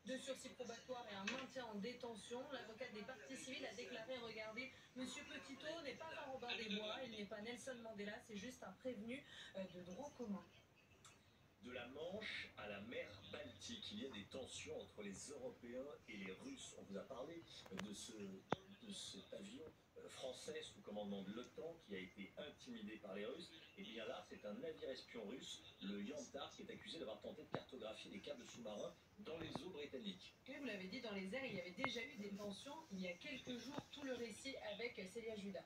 de sursis probatoire et un maintien en détention. L'avocate des parties civiles a déclaré, regardez, Monsieur Petitot n'est pas un Robin des Bois, il n'est pas Nelson Mandela, c'est juste un prévenu de droit commun. De la Manche à la mer Baltique, il y a des tensions entre les Européens et les Russes. On vous a parlé de cet avion français sous commandement de l'OTAN qui a été intimidé par les Russes. Et bien là, c'est un navire espion russe, le Yantar, qui est accusé d'avoir tenté de cartographier des câbles sous-marins dans les eaux britanniques. Oui, vous l'avez dit, dans les airs, il y avait déjà eu des tensions il y a quelques jours. Tout le récit avec Célia Judas.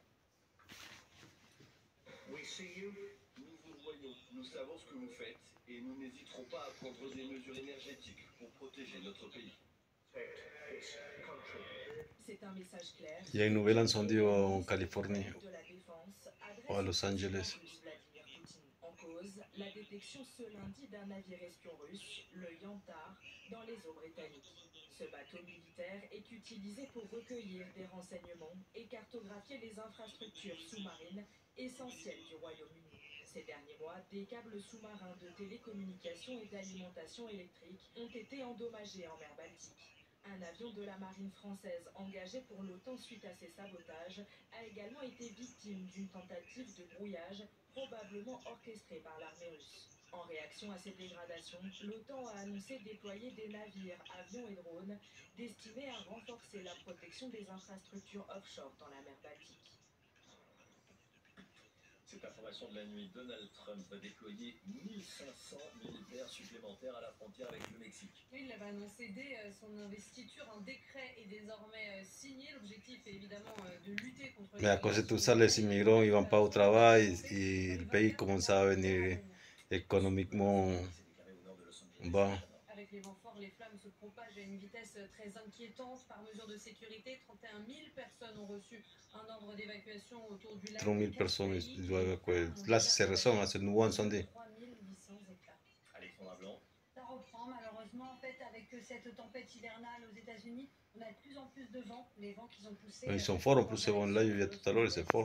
We see you. Nous vous voyons, nous savons ce que vous faites et nous n'hésiterons pas à prendre des mesures énergétiques pour protéger notre pays. C'est un message clair. Y hay novela encendido en California De la défense o a Los Angeles. Vladimir Poutine. En cause, la détection ce lundi d'un navire espion russe, le Yantar, dans les eaux britanniques. Ce bateau militaire est utilisé pour recueillir des renseignements et cartographier les infrastructures sous-marines essentielles du Royaume-Uni. Ces derniers mois, des câbles sous-marins de télécommunications et d'alimentation électrique ont été endommagés en mer Baltique. Un avion de la marine française engagé pour l'OTAN suite à ces sabotages a également été victime d'une tentative de brouillage probablement orchestrée par l'armée russe. En réaction à ces dégradations, l'OTAN a annoncé déployer des navires, avions et drones destinés à renforcer la protection des infrastructures offshore dans la mer Baltique. Cette information de la nuit, Donald Trump va déployer 1500 militaires supplémentaires à la frontière avec le Mexique. Oui, il avait annoncé dès son investiture, un décret est désormais signé. L'objectif est évidemment de lutter contre Mais à cause de tout ça, les immigrants iban pas au travail y el pays commençait à venir économiquement bas. Avec les vents forts, les flammes se propagent à une vitesse très inquiétante. Par mesure de sécurité, 31 000 personnes ont reçu un ordre d'évacuation autour du lac. 3 000 personnes doivent évacuer. Là, c'est récent, c'est nouveau incendie. 3800 hectares. Alexandra Blanc. Ça reprend malheureusement en fait avec cette tempête hivernale aux États-Unis. On a de plus en plus de vent, les vents qui ont poussé. Ils sont forts en plus, ces vents-là, il y a tout à l'heure, c'est fort.